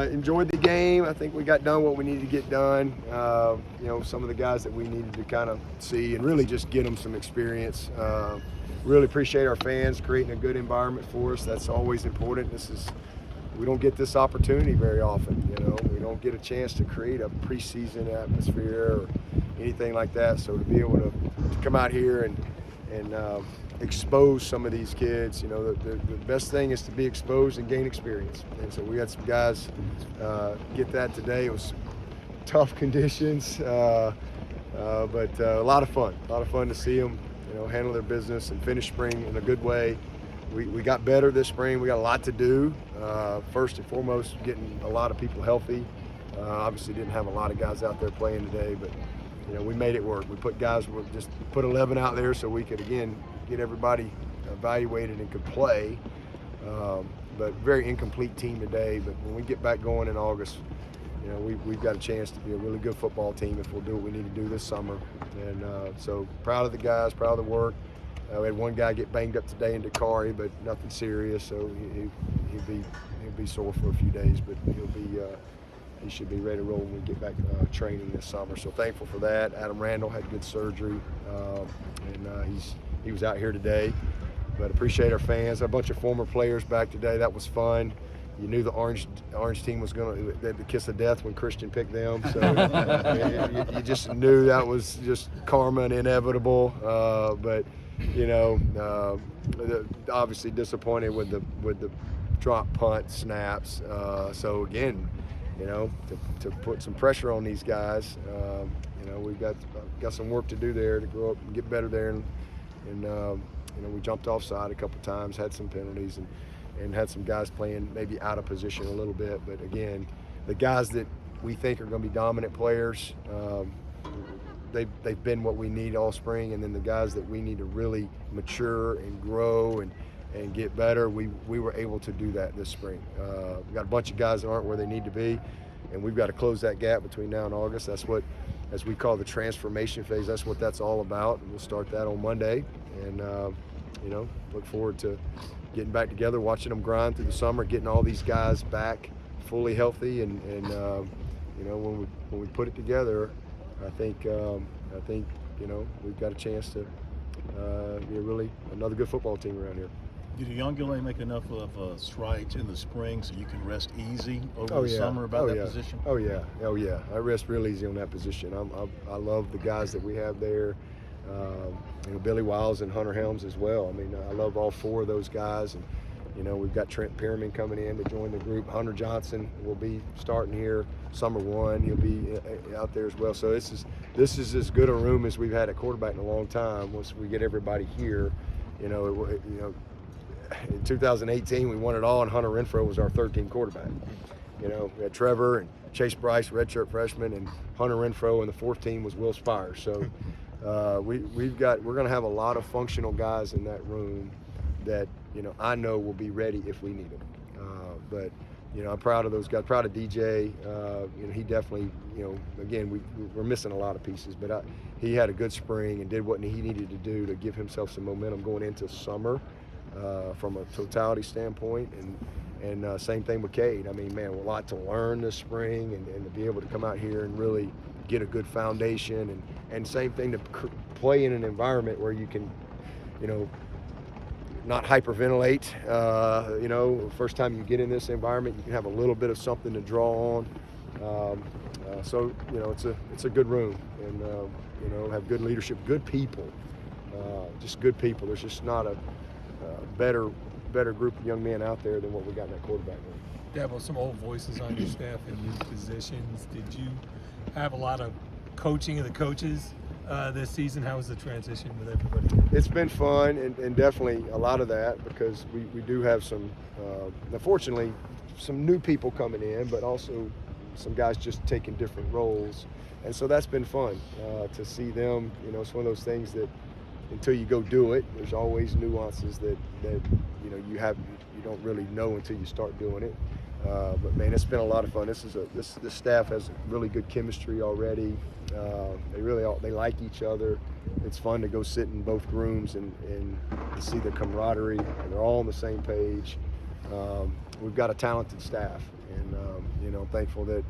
Enjoyed the game. I think we got done what we needed to get done. Some of the guys that we needed to kind of see and really just get them some experience. Really appreciate our fans creating a good environment for us. That's always important. We don't get this opportunity very often. We don't get a chance to create a preseason atmosphere or anything like that. So to be able to come out here and expose some of these kids, the best thing is to be exposed and gain experience. And so we had some guys get that today. It was tough conditions, but a lot of fun. A lot of fun to see them, handle their business and finish spring in a good way. We got better this spring. We got a lot to do. First and foremost, getting a lot of people healthy. Obviously didn't have a lot of guys out there playing today, but we made it work. We just put 11 out there so we could, again, get everybody evaluated and could play. But very incomplete team today. But when we get back going in August, we've got a chance to be a really good football team if we'll do what we need to do this summer. And so proud of the guys, proud of the work. We had one guy get banged up today in Dakari, but nothing serious. So he'll be sore for a few days, but he should be ready to roll when we get back training this summer. So thankful for that. Adam Randall had good surgery, and he was out here today. But appreciate our fans. A bunch of former players back today. That was fun. You knew the orange team was going to the kiss of death when Christian picked them. So you just knew that was just karma and inevitable. But obviously disappointed with the drop punt snaps. So again, to put some pressure on these guys. We've got some work to do there to grow up and get better there. And we jumped offside a couple times, had some penalties, and had some guys playing maybe out of position a little bit. But again, the guys that we think are going to be dominant players, they've been what we need all spring. And then the guys that we need to really mature and grow and get better, we were able to do that this spring. We've got a bunch of guys that aren't where they need to be, and we've got to close that gap between now and August. That's what, as we call the transformation phase, that's what that's all about. And we'll start that on Monday, and look forward to getting back together, watching them grind through the summer, getting all these guys back fully healthy, and when we put it together, I think we've got a chance to be really another good football team around here. Did Youngulain make enough of strides in the spring so you can rest easy over the summer about that position? Oh yeah. I rest real easy on that position. I love the guys that we have there. Billy Wiles and Hunter Helms as well. I mean, I love all four of those guys, and we've got Trent Pierman coming in to join the group. Hunter Johnson will be starting here summer one. He'll be out there as well. So this is as good a room as we've had at quarterback in a long time. Once we get everybody here, in 2018 we won it all, and Hunter Renfro was our third-team quarterback. We had Trevor and Chase Bryce, redshirt freshman, and Hunter Renfro, and the fourth team was Will Spires. So we're going to have a lot of functional guys in that room that I know will be ready if we need them. But I'm proud of those guys. Proud of DJ. He definitely, again, we're missing a lot of pieces, but he had a good spring and did what he needed to do to give himself some momentum going into summer from a totality standpoint. And same thing with Cade. I mean, man, a lot to learn this spring, and to be able to come out here and really get a good foundation, and same thing to play in an environment where you can, not hyperventilate. First time you get in this environment, you can have a little bit of something to draw on. So it's a good room, and have good leadership, good people, just good people. There's just not a better group of young men out there than what we got in that quarterback room. Dabo, some old voices on your staff in these positions. Did you have a lot of coaching of the coaches this season? How was the transition with everybody? It's been fun, and definitely a lot of that, because we do have some, unfortunately, some new people coming in, but also some guys just taking different roles. And so that's been fun to see them. It's one of those things that until you go do it, there's always nuances that you don't really know until you start doing it. But man, it's been a lot of fun. This staff has really good chemistry already. They like each other. It's fun to go sit in both rooms and see the camaraderie. They're all on the same page. we've got a talented staff, and you know, I'm thankful that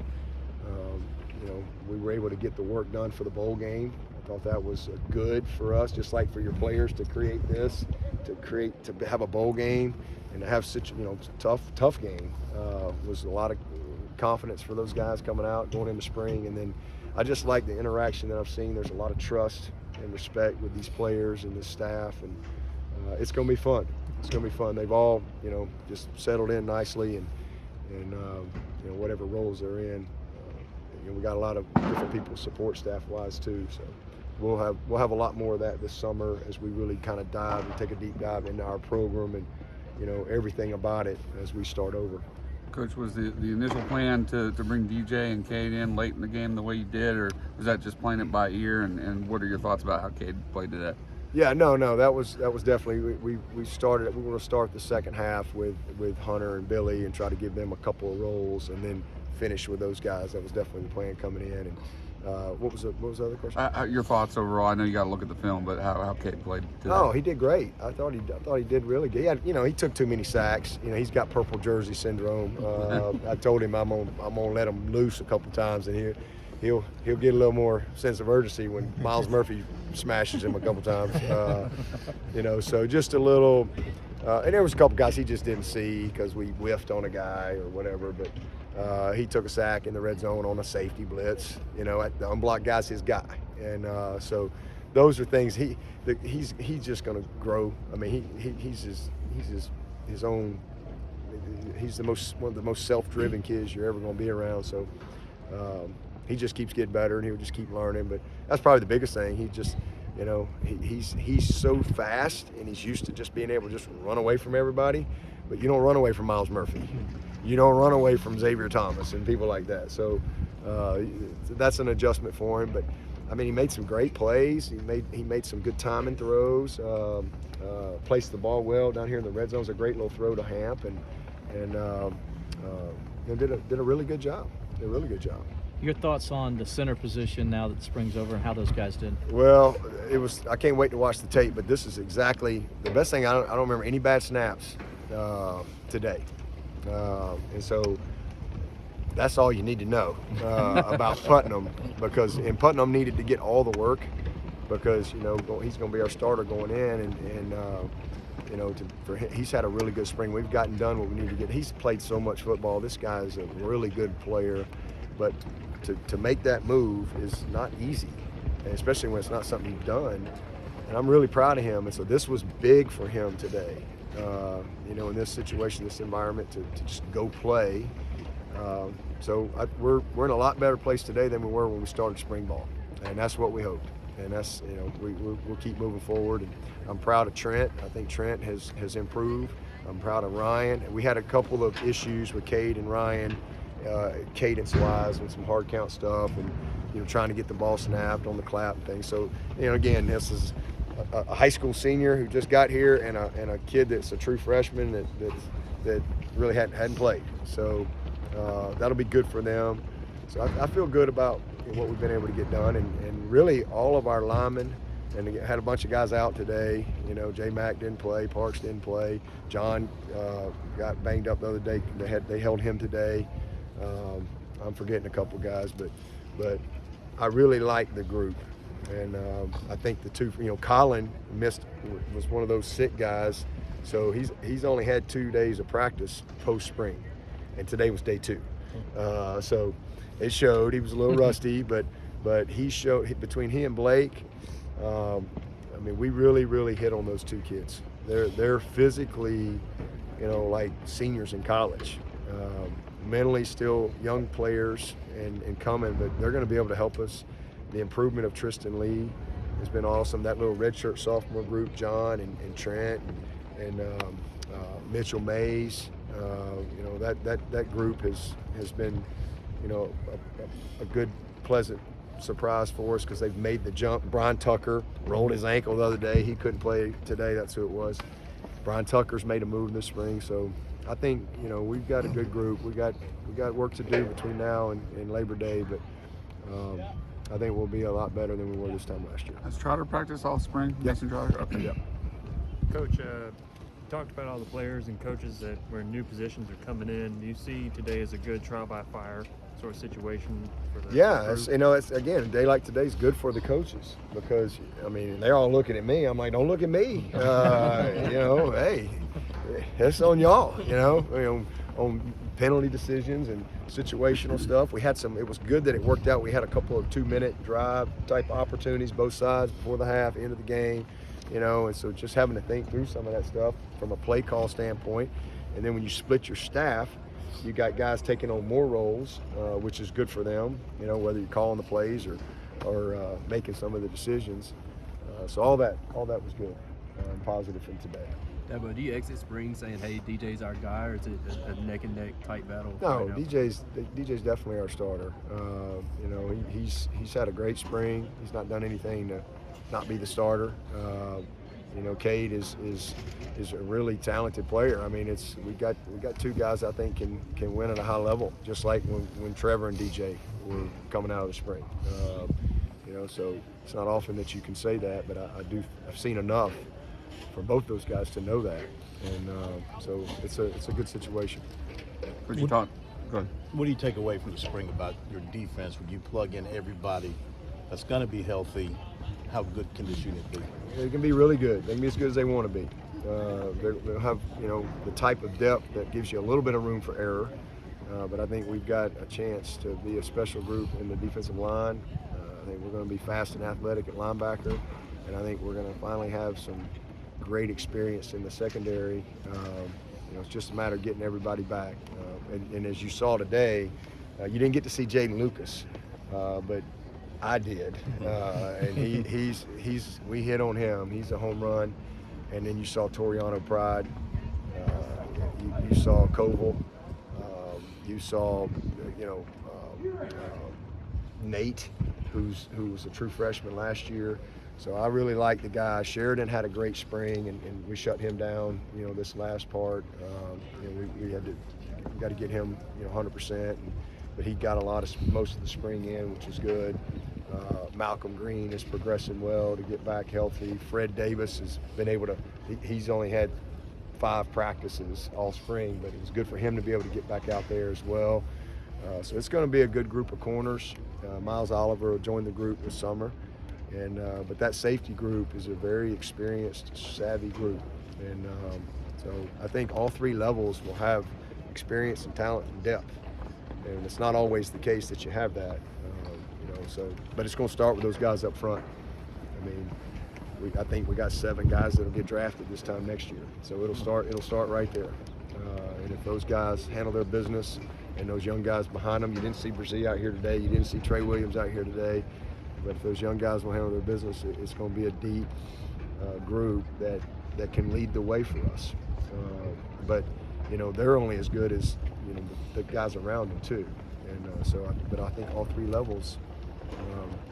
you know, we were able to get the work done for the bowl game. I thought that was good for us, just like for your players to create this, to have a bowl game, and to have such, you know, tough game. Was a lot of confidence for those guys coming out, going into spring, and then I just like the interaction that I've seen. There's a lot of trust and respect with these players and this staff, and it's going to be fun. It's going to be fun. They've all, you know, just settled in nicely, and you know, whatever roles they're in. You know, we got a lot of different people support staff-wise too, so we'll have a lot more of that this summer as we really kind of dive and take a deep dive into our program and, you know, everything about it as we start over. Coach, was the initial plan to bring DJ and Cade in late in the game the way you did, or was that just playing it by ear? And what are your thoughts about how Cade played today? Yeah, no, that was definitely, we were going to start the second half with Hunter and Billy and try to give them a couple of roles and then finish with those guys. That was definitely the plan coming in. And what was the other question? Your thoughts overall? I know you got to look at the film, but how Cade played today? Oh, he did great. I thought he did really good. He had, you know, he took too many sacks. You know, he's got purple jersey syndrome. I told him I'm gonna let him loose a couple times, and he'll get a little more sense of urgency when Miles Murphy smashes him a couple times. You know, so just a little. And there was a couple guys he just didn't see because we whiffed on a guy or whatever, but. He took a sack in the red zone on a safety blitz. You know, the unblocked guy's his guy, and so those are things he's just going to grow. I mean, he's his own. He's one of the most self-driven kids you're ever going to be around. So he just keeps getting better, and he'll just keep learning. But that's probably the biggest thing. He just, you know, he's so fast, and he's used to just being able to just run away from everybody. But you don't run away from Miles Murphy. You don't run away from Xavier Thomas and people like that. So that's an adjustment for him. But I mean, he made some great plays. He made some good timing throws. Placed the ball well down here in the red zone. It was a great little throw to Hamp, and you know, did a really good job. Did a really good job. Your thoughts on the center position now that spring's over and how those guys did? Well, I can't wait to watch the tape, but this is exactly the best thing. I don't remember any bad snaps today. And so that's all you need to know about Putnam, because Putnam needed to get all the work because, you know, he's going to be our starter going in, and you know, he's had a really good spring. We've gotten done what we need to get. He's played so much football. This guy is a really good player, but to make that move is not easy, and especially when it's not something you've done. And I'm really proud of him. And so this was big for him today. You know, in this situation, this environment, to just go play. So we're in a lot better place today than we were when we started spring ball, and that's what we hoped. And that's, you know, we'll keep moving forward. And I'm proud of Trent. I think Trent has improved. I'm proud of Ryan. We had a couple of issues with Cade and Ryan, cadence-wise, and some hard count stuff, and, you know, trying to get the ball snapped on the clap and things. So, you know, again, this is a high school senior who just got here, and a kid that's a true freshman that really hadn't played. So that'll be good for them. So I feel good about what we've been able to get done, and really all of our linemen, and had a bunch of guys out today. You know, J Mac didn't play, Parks didn't play, John got banged up the other day. They held him today. I'm forgetting a couple guys, but I really like the group. And I think the two, you know, Colin was one of those sick guys, so he's only had 2 days of practice post-spring, and today was day 2. So it showed he was a little rusty, but he showed, between he and Blake, I mean, we really hit on those 2 kids. They're physically, you know, like seniors in college, mentally still young players and coming, but they're going to be able to help us. The improvement of Tristan Lee has been awesome. That little redshirt sophomore group, John and Trent and Mitchell Mays, you know, that group has been, you know, a good, pleasant surprise for us because they've made the jump. Brian Tucker rolled his ankle the other day. He couldn't play today. That's who it was. Brian Tucker's made a move this spring. So I think, you know, we've got a good group. We got work to do between now and Labor Day, but I think we'll be a lot better than we were this time last year. Has Trotter practiced all spring? Yep. Mason Trotter? Okay. Yep. Coach, talked about all the players and coaches that were in new positions are coming in. Do you see today as a good trial by fire sort of situation for the Yeah, it's again, a day like today is good for the coaches because I mean they're all looking at me. I'm like, don't look at me. Hey, it's on y'all. On penalty decisions and situational stuff. We had some. It was good that it worked out. We had a couple of 2-minute drive type opportunities, both sides before the half, end of the game. And so just having to think through some of that stuff from a play call standpoint, and then when you split your staff. You got guys taking on more roles, which is good for them, whether you're calling the plays or making some of the decisions. So all that was good and positive from today. Dabo, do you exit spring saying, hey, DJ's our guy, or is it a neck and neck tight battle? No, right now? DJ's definitely our starter. He's had a great spring. He's not done anything to not be the starter. Cade is a really talented player. I mean, we got two guys I think can win at a high level, just like when Trevor and DJ were coming out of the spring. So it's not often that you can say that, but I've seen enough from both those guys to know that, and so it's a good situation. Would you talk? Go ahead. What do you take away from the spring about your defense when you plug in everybody that's going to be healthy? How good can this unit be? They can be really good. They can be as good as they want to be. They'll have, the type of depth that gives you a little bit of room for error. But I think we've got a chance to be a special group in the defensive line. I think we're going to be fast and athletic at linebacker. And I think we're going to finally have some great experience in the secondary. It's just a matter of getting everybody back. And as you saw today, you didn't get to see Jaden Lucas, but I did, and we hit on him. He's a home run, and then you saw Toriano Pride, you saw Koval, you saw Nate, who was a true freshman last year. So I really like the guy. Sheridan had a great spring, and we shut him down. This last part, we got to get him 100%. But he got most of the spring in, which is good. Malcolm Green is progressing well to get back healthy. Fred Davis has been able to, he's only had 5 practices all spring, but it was good for him to be able to get back out there as well. So it's going to be a good group of corners. Miles Oliver will join the group this summer. But that safety group is a very experienced, savvy group. And so I think all 3 levels will have experience and talent and depth. And it's not always the case that you have that, but it's going to start with those guys up front. I mean, I think we got 7 guys that'll get drafted this time next year. So it'll start right there. And if those guys handle their business and those young guys behind them, you didn't see Brzee out here today, you didn't see Trey Williams out here today, but if those young guys will handle their business, it's going to be a deep group that can lead the way for us. But they're only as good as the guys around them too, and but I think all 3 levels,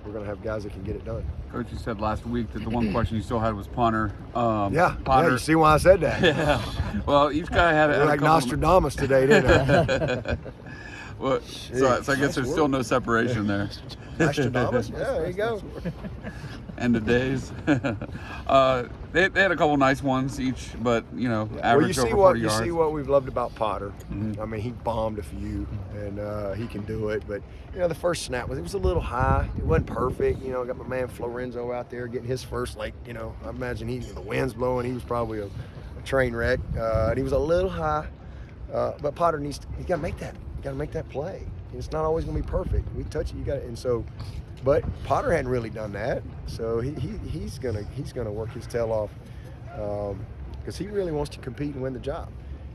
we're going to have guys that can get it done. Coach, you said last week that the one question you still had was punter. Yeah, punter. Yeah, you see why I said that? Yeah. Well, each guy had a like Nostradamus today, didn't I? Well, so I guess there's still no separation there. Nostradamus? Yeah, there you go. End of days. They had a couple nice ones each, but average over 40 yards. You see what we've loved about Potter. Mm-hmm. I mean, he bombed a few, and he can do it. But the first snap was a little high. It wasn't perfect. I got my man Florenzo out there getting his first. I imagine the wind's blowing. He was probably a train wreck, and he was a little high. But Potter you got to make that. You got to make that play. It's not always going to be perfect. We touch it, you got it, and so. But Potter hadn't really done that, so he's gonna work his tail off because he really wants to compete and win the job.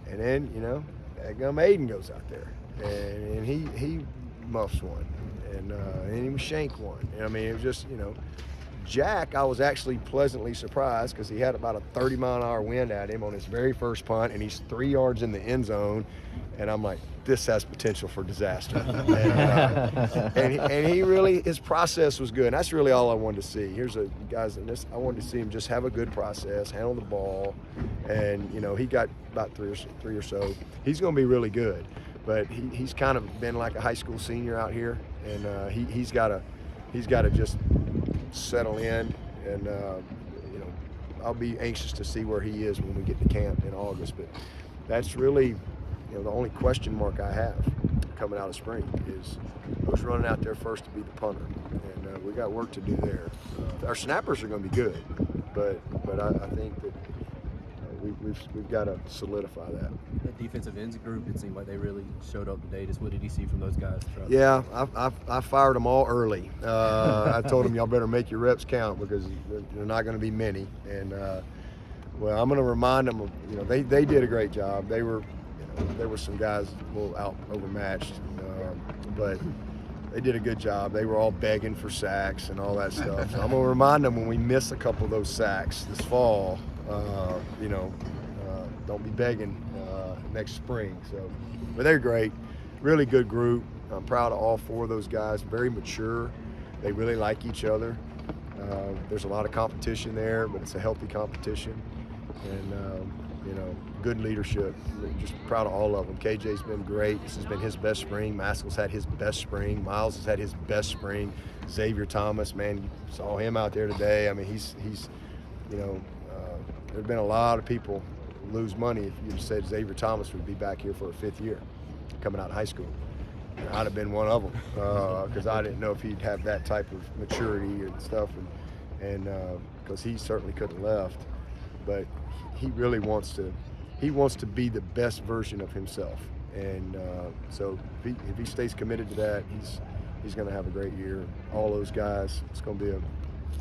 And then Aiden goes out there and he muffs one, and he was shank one. I mean, it was just Jack. I was actually pleasantly surprised because he had about a 30-mile-an-hour wind at him on his very first punt, and he's 3 yards in the end zone, and I'm like, this has potential for disaster. and he really, his process was good. And that's really all I wanted to see. I wanted to see him just have a good process, handle the ball, and he got about three or so. He's going to be really good, but he's kind of been like a high school senior out here, and he's got to just settle in, and I'll be anxious to see where he is when we get to camp in August. But that's really, the only question mark I have coming out of spring is who's running out there first to be the punter, and we got work to do there. Our snappers are going to be good, but I think that we've got to solidify that. That defensive ends group, it seemed like they really showed up today. Just what did you see from those guys? Yeah, I fired them all early. I told them y'all better make your reps count because they're not going to be many. And well, I'm going to remind them of, they did a great job. They were, there were some guys a little out overmatched, but they did a good job. They were all begging for sacks and all that stuff. So I'm going to remind them when we miss a couple of those sacks this fall, don't be begging next spring. So, but they're great, really good group. I'm proud of all 4 of those guys. Very mature. They really like each other. There's a lot of competition there, but it's a healthy competition, and good leadership. Just proud of all of them. KJ's been great. This has been his best spring. Maskell's had his best spring. Miles has had his best spring. Xavier Thomas, man, you saw him out there today. I mean, he's there've been a lot of people lose money if you said Xavier Thomas would be back here for a 5th year coming out of high school. I'd have been one of them because I didn't know if he'd have that type of maturity and stuff, and because he certainly couldn't have left, but he really wants to be the best version of himself, and so if he stays committed to that, he's going to have a great year. All those guys, it's going to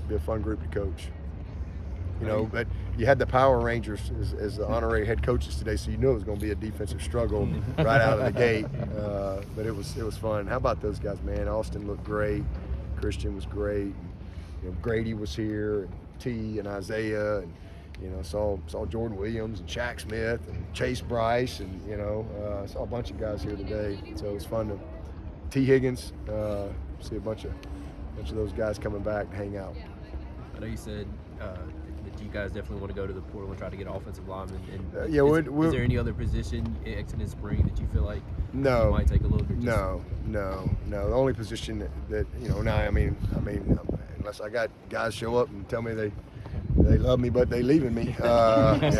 be a fun group to coach. But you had the Power Rangers as the honorary head coaches today, so you knew it was going to be a defensive struggle right out of the gate. But it was fun. How about those guys, man? Austin looked great. Christian was great. Grady was here, and T and Isaiah, and saw Jordan Williams and Shaq Smith and Chase Bryce, and saw a bunch of guys here today. So it was fun to T Higgins, see a bunch of those guys coming back and hang out. I know you said that you guys definitely want to go to the portal and try to get offensive linemen. And is there any other position exiting spring that you feel like you No, might take a look at? no. The only position that now, I mean, unless I got guys show up and tell me they love me but they leaving me, unless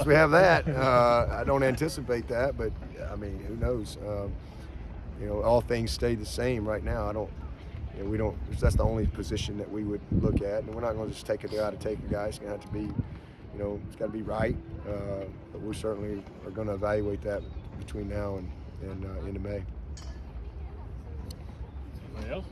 we have that, I don't anticipate that. But I mean, who knows? All things stay the same right now. We don't. That's the only position that we would look at, and we're not going to just take a guy to take a guy. It's going to have to be, it's got to be right. But we certainly are going to evaluate that between now and end of May. Anybody else?